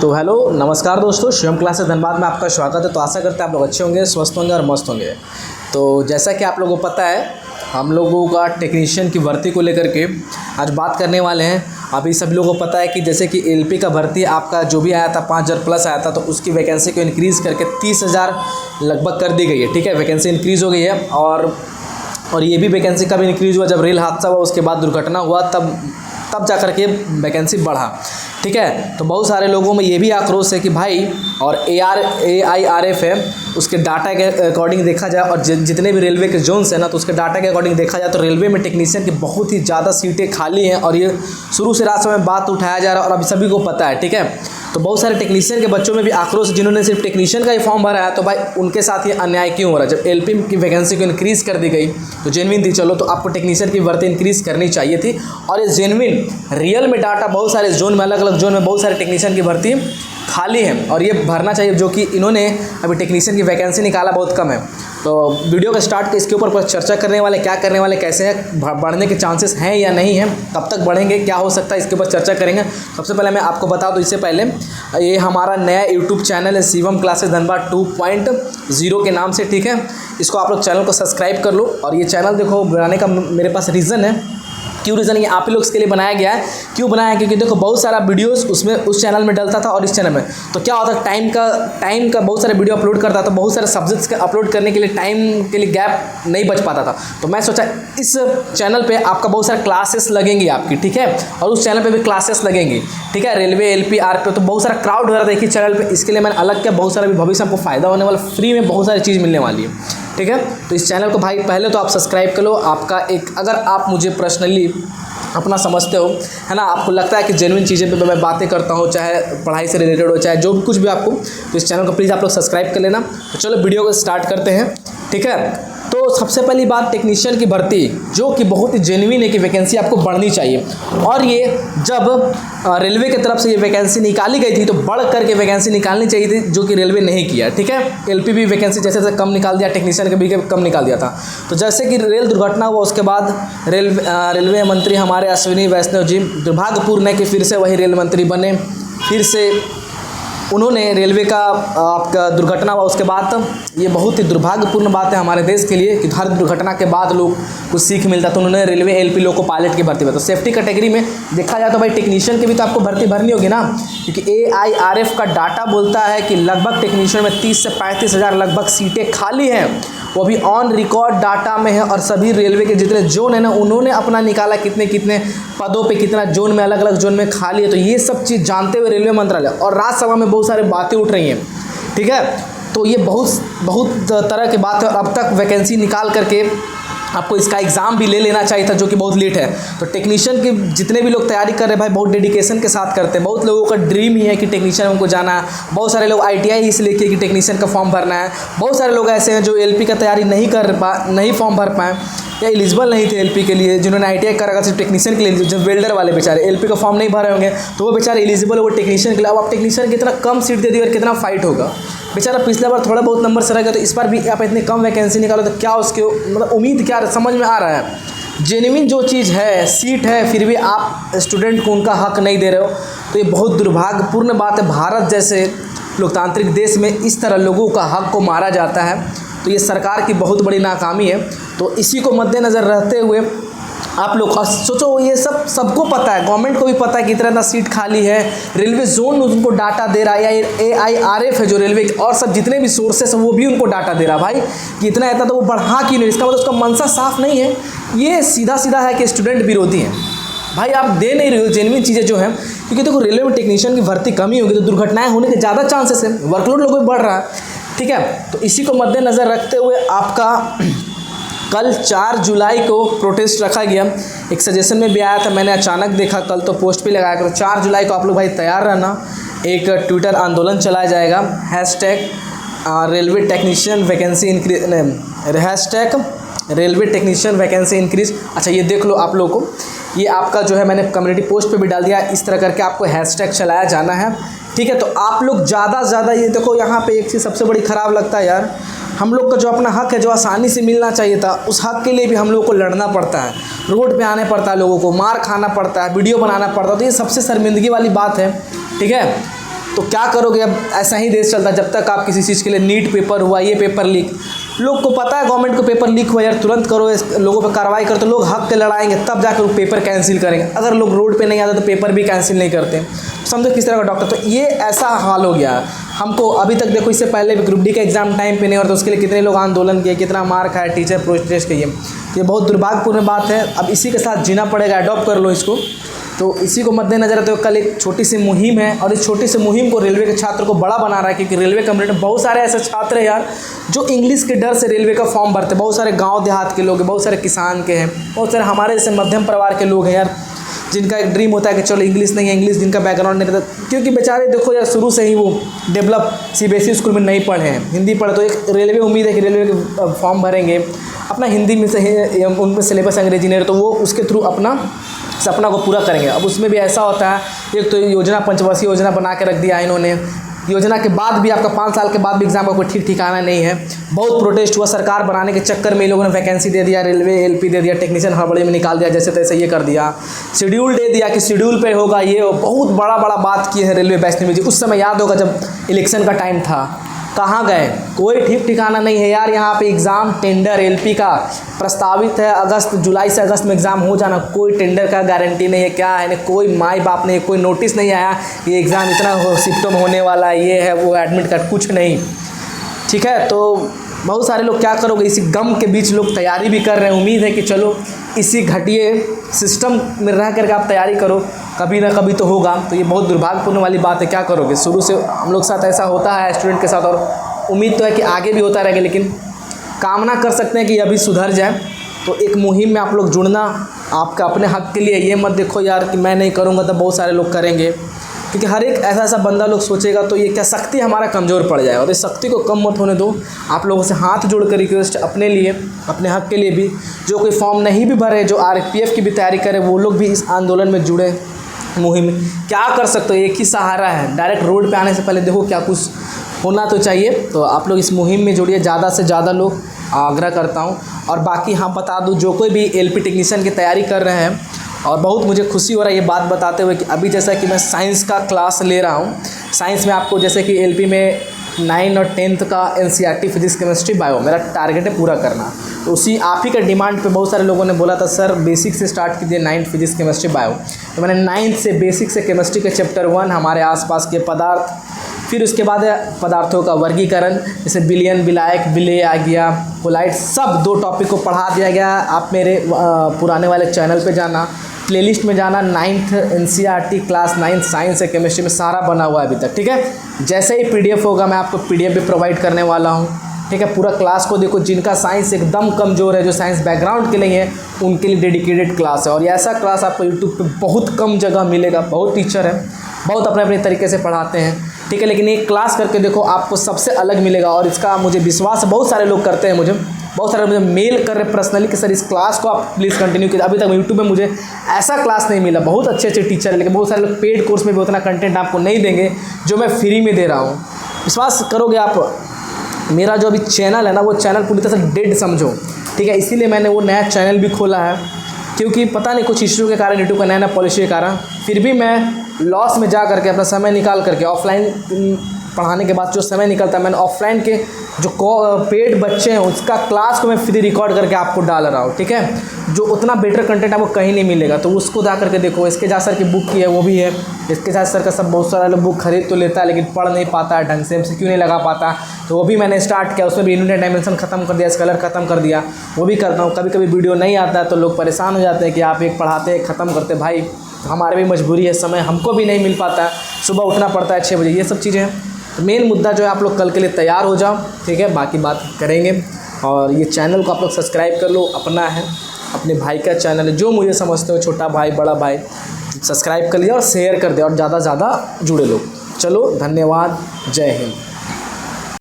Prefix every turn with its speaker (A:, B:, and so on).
A: तो हेलो नमस्कार दोस्तों, शिवम क्लासेस धनबाद में आपका स्वागत है। तो आशा करते हैं आप लोग अच्छे होंगे, स्वस्थ होंगे और मस्त होंगे। तो जैसा कि आप लोगों को पता है, हम लोगों का टेक्नीशियन की भर्ती को लेकर के आज बात करने वाले हैं। अभी सभी लोगों को पता है कि जैसे कि एलपी का भर्ती आपका जो भी आया था 5000 प्लस आया था, तो उसकी वैकेंसी को इंक्रीज़ करके 30,000 लगभग कर दी गई है। ठीक है, वैकेंसी इंक्रीज़ हो गई है। और ये भी वैकेंसी कब इंक्रीज़ हुआ, जब रेल हादसा हुआ उसके बाद दुर्घटना हुआ, तब जा कर के वैकेंसी बढ़ा। ठीक है, तो बहुत सारे लोगों में ये भी आक्रोश है कि भाई, और AIRF है, उसके डाटा के अकॉर्डिंग देखा जाए और जितने भी रेलवे के जोन्स हैं ना, तो उसके डाटा के अकॉर्डिंग देखा जाए तो रेलवे में टेक्नीशियन की बहुत ही ज़्यादा सीटें खाली हैं। और ये शुरू से रात में बात उठाया जा रहा है और अभी सभी को पता है। ठीक है, तो बहुत सारे टेक्नीशियन के बच्चों में भी आक्रोश, जिन्होंने सिर्फ टेक्नीशियन का ही फॉर्म भरा है, तो भाई उनके साथ ये अन्याय क्यों हो रहा है। जब एलपी की वैकेंसी को इंक्रीज़ कर दी गई तो जेन्युइन थी, चलो तो आपको टेक्नीशियन की भर्ती इंक्रीज़ करनी चाहिए थी। और ये जेन्युइन रियल में डाटा बहुत सारे जोन में, अलग अलग जोन में बहुत सारे टेक्नीशियन की भर्ती खाली है और ये भरना चाहिए, जो कि इन्होंने अभी टेक्नीशियन की वैकेंसी निकाला बहुत कम है। तो वीडियो का स्टार्ट इसके ऊपर चर्चा करने वाले, क्या करने वाले, कैसे हैं, बढ़ने के चांसेस हैं या नहीं हैं, कब तक बढ़ेंगे, क्या हो सकता है, इसके ऊपर चर्चा करेंगे। सबसे पहले मैं आपको बता दूं, इससे पहले ये हमारा नया यूट्यूब चैनल है शिवम क्लासेस धनबाद 2.0 के नाम से। ठीक है, इसको आप लोग चैनल को सब्सक्राइब कर लो। और ये चैनल देखो बनाने का मेरे पास रीज़न है। क्यों रीज़न, ये आप ही लोग के लिए बनाया गया है। क्यों बनाया है, क्योंकि देखो बहुत सारा वीडियोस उसमें उस चैनल में डलता था और इस चैनल में, तो क्या होता है, टाइम का बहुत सारे वीडियो अपलोड करता था, बहुत सारे सब्जेक्ट्स के अपलोड करने के लिए टाइम के लिए गैप नहीं बच पाता था। तो मैं सोचा इस चैनल पे आपका बहुत सारे क्लासेस लगेंगी आपकी। ठीक है, और उस चैनल पर भी क्लासेस लगेंगी। ठीक है, रेलवे LP RP, तो बहुत सारा क्राउड हो रहा था एक ही चैनल पर, इसके लिए मैंने अलग किया। बहुत सारा भी भविष्य आपको फ़ायदा होने वाला, फ्री में बहुत सारी चीज़ मिलने वाली है। ठीक है, तो इस चैनल को भाई पहले तो आप सब्सक्राइब कर लो। आपका एक, अगर आप मुझे पर्सनली अपना समझते हो, है ना, आपको लगता है कि जेन्युइन चीज़ें पे मैं बातें करता हूँ, चाहे पढ़ाई से रिलेटेड हो, चाहे जो भी कुछ भी आपको, तो इस चैनल को प्लीज़ आप लोग सब्सक्राइब कर लेना। तो चलो वीडियो को स्टार्ट करते हैं। ठीक है, तो सबसे पहली बात, टेक्नीशियन की भर्ती जो कि बहुत ही जेन्युइन है कि वैकेंसी आपको बढ़नी चाहिए। और ये जब रेलवे की तरफ से ये वैकेंसी निकाली गई थी तो बढ़ करके वैकेंसी निकालनी चाहिए थी, जो कि रेलवे नहीं किया। ठीक है, LP भी वैकेंसी जैसे जैसे कम निकाल दिया, टेक्नीशियन के भी कम निकाल दिया था। तो जैसे कि रेल दुर्घटना हुआ उसके बाद रेलवे मंत्री हमारे अश्विनी वैष्णव जी दुर्भाग्यपूर्ण है कि फिर से वही रेल मंत्री बने। फिर से उन्होंने रेलवे का आपका दुर्घटना हुआ उसके बाद, ये बहुत ही दुर्भाग्यपूर्ण बात है हमारे देश के लिए कि हर दुर्घटना के बाद लोग कुछ सीख मिलता, तो उन्होंने रेलवे LP लोग को पायलट की भर्ती में, तो सेफ्टी कैटेगरी में देखा जाए तो भाई टेक्नीशियन की भी तो आपको भर्ती भरनी होगी ना, क्योंकि AIRF का डाटा बोलता है कि लगभग टेक्नीशियन में 30 से 35 हज़ार लगभग सीटें खाली हैं। वो भी ऑन रिकॉर्ड डाटा में है। और सभी रेलवे के जितने जोन है ना, उन्होंने अपना निकाला कितने कितने पदों पे कितना जोन में, अलग अलग जोन में खाली है। तो ये सब चीज़ जानते हुए रेलवे मंत्रालय और राज्यसभा में बहुत सारी बातें उठ रही हैं। ठीक है, तो ये बहुत तरह की बात है। और अब तक वैकेंसी निकाल करके आपको इसका एग्ज़ाम भी ले लेना चाहिए था, जो कि बहुत लेट है। तो टेक्नीशियन के जितने भी लोग तैयारी कर रहे हैं भाई, बहुत डेडिकेशन के साथ करते हैं। बहुत लोगों का ड्रीम ही है कि टेक्नीशियन उनको जाना है। बहुत सारे लोग ITI इसलिए किए कि टेक्नीशियन का फॉर्म भरना है। बहुत सारे लोग ऐसे हैं जो LP का तैयारी नहीं फॉर्म भर पाए या एलिजिबल नहीं थे LP के लिए, जिन्होंने ITI कर रखा सिर्फ टेक्नीशियन के लिए। जब वेल्डर वाले बेचारे LP का फॉर्म नहीं भरे होंगे तो वो बेचारे एलिजिबल है वो टेक्नीशियन के लिए। अब आप टेक्नीशियन कितना कम सीट दे दी और कितना फाइट होगा। बेचारा पिछले बार थोड़ा बहुत नंबर से रह गया, तो इस बार भी आप इतनी कम वैकेंसी निकालो तो क्या उसके मतलब उम्मीद क्या समझ में आ रहा है। जेन्युइन जो चीज़ है, सीट है, फिर भी आप स्टूडेंट को उनका हक नहीं दे रहे हो, तो ये बहुत दुर्भाग्यपूर्ण बात है। भारत जैसे लोकतांत्रिक देश में इस तरह लोगों का हक को मारा जाता है, तो ये सरकार की बहुत बड़ी नाकामी है। तो इसी को मद्देनज़र रहते हुए आप लोग सोचो, ये सबको पता है, गवर्नमेंट को भी पता है कि इतना सीट खाली है। रेलवे जोन उनको डाटा दे रहा है, या AIRF है जो रेलवे और सब जितने भी सोर्सेस हैं वो भी उनको डाटा दे रहा है भाई कि इतना है तो वो बढ़ा क्यों नहीं। इसका मतलब उसका मनसा साफ नहीं है, ये सीधा सीधा है कि स्टूडेंट विरोधी हैं। भाई आप दे नहीं रहे हो जेन्युइन चीज़ें जो हैं, क्योंकि देखो रेलवे में टेक्नीशियन की भर्ती कमी होगी तो दुर्घटनाएँ होने के ज़्यादा चांसेस हैं, वर्कलोड लोगों में बढ़ रहा है। ठीक है, तो इसी को मद्देनज़र रखते हुए आपका कल 4 जुलाई को प्रोटेस्ट रखा गया। एक सजेशन में भी आया था, मैंने अचानक देखा, कल तो पोस्ट पे लगाया करो। 4 जुलाई को आप लोग भाई तैयार रहना, एक ट्विटर आंदोलन चलाया जाएगा, railway technician vacancy increase, railway technician vacancy increase. अच्छा ये देख लो आप लोगों को, ये आपका जो है मैंने कम्युनिटी पोस्ट पे भी डाल दिया, इस तरह करके आपको हैशटैग चलाया जाना है। ठीक है, तो आप लोग ज़्यादा से ज़्यादा, ये देखो यहाँ पे एक चीज़ सबसे बड़ी ख़राब लगता है यार, हम लोग का जो अपना हक है जो आसानी से मिलना चाहिए था, उस हक के लिए भी हम लोग को लड़ना पड़ता है, रोड पे आने पड़ता है, लोगों को मार खाना पड़ता है, वीडियो बनाना पड़ता है। तो ये सबसे शर्मिंदगी वाली बात है। ठीक है, तो क्या करोगे? अब ऐसा ही देश चलता है जब तक आप किसी चीज़ के लिए नीट पेपर हुआ, ये पेपर लीक, लोग को पता है गवर्नमेंट को पेपर लीक हुआ यार तुरंत करो, इस लोगों पर कार्रवाई करो, तो लोग हक के लड़ाएंगे तब जाकर वो पेपर कैंसिल करेंगे। अगर लोग रोड पे नहीं आते तो पेपर भी कैंसिल नहीं करते। समझो किस तरह का डॉक्टर, तो ये ऐसा हाल हो गया हमको। अभी तक देखो, इससे पहले भी ग्रुप डी का एग्जाम टाइम पे नहीं हो रहा, तो उसके लिए कितने लोग आंदोलन किए, कितना मार खाया, टीचर प्रोटेस्ट किए। ये बहुत दुर्भाग्यपूर्ण बात है। अब इसी के साथ जीना पड़ेगा, अडॉप्ट कर लो इसको। तो इसी को मद्देनजर रखते हुए कल एक छोटी सी मुहिम है, और इस छोटी सी मुहिम को रेलवे के छात्र को बड़ा बना रहा है, क्योंकि रेलवे कम्युनिटी में बहुत सारे ऐसे छात्र हैं यार जो इंग्लिश के डर से रेलवे का फॉर्म भरते हैं। बहुत सारे गांव देहात के लोग हैं, बहुत सारे किसान के हैं, बहुत सारे हमारे जैसे मध्यम परिवार के लोग हैं यार, जिनका एक ड्रीम होता है कि चलो इंग्लिश नहीं है, इंग्लिश जिनका बैकग्राउंड नहीं रहता, क्योंकि बेचारे देखो यार शुरू से ही वो डेवलप सीबीएसई स्कूल में नहीं पढ़े हैं, हिंदी पढ़े। तो एक रेलवे उम्मीद है कि रेलवे के फॉर्म भरेंगे, अपना हिंदी में से उनमें सिलेबस अंग्रेजी नहीं है, तो वो उसके थ्रू अपना सपना को पूरा करेंगे। अब उसमें भी ऐसा होता है, एक तो योजना पंचवर्षीय योजना बना के रख दिया इन्होंने, योजना के बाद भी आपका 5 साल के बाद भी एग्जाम का कोई ठीक ठिकाना नहीं है। बहुत प्रोटेस्ट हुआ, सरकार बनाने के चक्कर में लोगों ने वैकेंसी दे दिया, रेलवे एलपी दे दिया, टेक्नीशियन हड़बड़ी में निकाल दिया, जैसे तैसे ये कर दिया, शेड्यूल दे दिया कि शेड्यूल पे होगा, ये बहुत बड़ा बात की है रेलवे वैष्णवी जी। उस समय याद होगा जब इलेक्शन का टाइम था, कहाँ गए? कोई ठीक ठिकाना नहीं है यार। यहाँ पे एग्ज़ाम टेंडर एलपी का प्रस्तावित है, अगस्त जुलाई से अगस्त में एग्ज़ाम हो जाना, कोई टेंडर का गारंटी नहीं है, क्या है, कोई माई बाप नहीं, कोई नोटिस नहीं आया ये एग्ज़ाम इतना शिफ्टों में होने वाला है, ये है वो एडमिट कार्ड, कुछ नहीं। ठीक है, तो बहुत सारे लोग क्या करोगे, इसी गम के बीच लोग तैयारी भी कर रहे हैं। उम्मीद है कि चलो इसी घटिया सिस्टम में रह करके आप तैयारी करो, कभी ना कभी तो होगा। तो ये बहुत दुर्भाग्यपूर्ण वाली बात है, क्या करोगे? शुरू से हम लोग साथ ऐसा होता है स्टूडेंट के साथ, और उम्मीद तो है कि आगे भी होता रहेगा, लेकिन कामना कर सकते हैं कि अभी सुधर जाए। तो एक मुहिम में आप लोग जुड़ना, आपका अपने हक के लिए। ये मत देखो यार कि मैं नहीं करूँगा तो बहुत सारे लोग करेंगे, क्योंकि हर एक ऐसा बंदा लोग सोचेगा तो ये क्या शक्ति हमारा कमज़ोर पड़ जाए, और इस शक्ति को कम मत होने दो। आप लोगों से हाथ जोड़कर रिक्वेस्ट अपने लिए, अपने हक के लिए भी, जो कोई फॉर्म नहीं भी भरे, जो आरपीएफ की भी तैयारी करे, वो लोग भी इस आंदोलन में जुड़े। मुहिम क्या कर सकते हो, एक ही सहारा है, डायरेक्ट रोड पे आने से पहले देखो क्या कुछ होना तो चाहिए। तो आप लोग इस मुहिम में जुड़िए, ज़्यादा से ज़्यादा लोग, आग्रह करता हूँ। और बाकी हाँ बता दूँ, जो कोई भी एलपी टेक्नीशियन की तैयारी कर रहे हैं, और बहुत मुझे खुशी हो रहा है ये बात बताते हुए कि अभी जैसा कि मैं साइंस का क्लास ले रहा हूँ, साइंस में आपको जैसे कि एलपी में 9 और 10th का एनसीईआरटी फिजिक्स केमिस्ट्री बायो मेरा टारगेट है पूरा करना। तो उसी आप ही का डिमांड पे बहुत सारे लोगों ने बोला था सर बेसिक से स्टार्ट कीजिए 9th फिजिक्स केमिस्ट्री बायो। तो मैंने 9th से बेसिक से केमिस्ट्री के चैप्टर 1 हमारे आसपास के पदार्थ, फिर उसके बाद पदार्थों का वर्गीकरण, जैसे विलयन, विलायक, विलेय आ गया, कोलाइड, सब 2 टॉपिक को पढ़ा दिया गया। आप मेरे पुराने वाले चैनल पे जाना, प्लेलिस्ट में जाना, 9th NCERT class 9th science है केमिस्ट्री में सारा बना हुआ है अभी तक। ठीक है, जैसे ही पीडीएफ होगा मैं आपको पीडीएफ भी प्रोवाइड करने वाला हूँ। ठीक है, पूरा क्लास को देखो, जिनका साइंस एकदम कमज़ोर है, जो साइंस बैकग्राउंड के नहीं है, उनके लिए डेडिकेटेड क्लास है। और ये ऐसा क्लास आपको यूट्यूब पे बहुत कम जगह मिलेगा। बहुत टीचर है, बहुत अपने अपने तरीके से पढ़ाते हैं, ठीक है, लेकिन एक क्लास करके देखो आपको सबसे अलग मिलेगा। और इसका मुझे विश्वास है, बहुत सारे लोग करते हैं, बहुत सारे मुझे मेल कर रहे पर्सनली कि सर इस क्लास को आप प्लीज़ कंटिन्यू कीजिए। अभी तक यूट्यूब में मुझे ऐसा क्लास नहीं मिला। बहुत अच्छे अच्छे टीचर है, लेकिन बहुत सारे लोग पेड कोर्स में भी उतना कंटेंट आपको नहीं देंगे जो मैं फ्री में दे रहा हूँ। विश्वास करोगे आप, मेरा जो अभी चैनल है ना, वो चैनल पूरी तरह से डेड समझो। ठीक है, इसीलिए मैंने वो नया चैनल भी खोला है, क्योंकि पता नहीं कुछ इश्यू के कारण, यूट्यूब का नया पॉलिसी के कारण, फिर भी मैं लॉस में जा करके अपना समय निकाल करके ऑफलाइन पढ़ाने के बाद जो समय निकलता है, मैंने ऑफलाइन के जो पेड बच्चे हैं उसका क्लास को मैं फ्री रिकॉर्ड करके आपको डाल रहा हूँ। ठीक है, जो उतना बेटर कंटेंट आपको कहीं नहीं मिलेगा, तो उसको जा करके देखो। इसके जा सर की बुक की है, वो भी है। इसके साथ सर का सब बहुत सारा लोग बुक खरीद तो लेता है, लेकिन पढ़ नहीं पाता है ढंग से, MCQ नहीं लगा पाता, तो वो भी मैंने स्टार्ट किया। उसमें भी यूनिट डायमेंशन खत्म कर दिया, स्केलर खत्म कर दिया, वो भी करता हूँ। कभी कभी वीडियो नहीं आता है तो लोग परेशान हो जाते हैं कि आप एक पढ़ाते ख़त्म करते। भाई हमारे भी मजबूरी है, समय हमको भी नहीं मिल पाता है, सुबह उठना पड़ता है 6 बजे, ये सब चीज़ें हैं। मेन मुद्दा जो है, आप लोग कल के लिए तैयार हो जाओ। ठीक है, बाकी बात करेंगे। और ये चैनल को आप लोग सब्सक्राइब कर लो, अपना है, अपने भाई का चैनल है, जो मुझे समझते हो, छोटा भाई बड़ा भाई, सब्सक्राइब कर लिया और शेयर कर दे, और ज़्यादा से ज़्यादा जुड़े लोग। चलो, धन्यवाद, जय हिंद।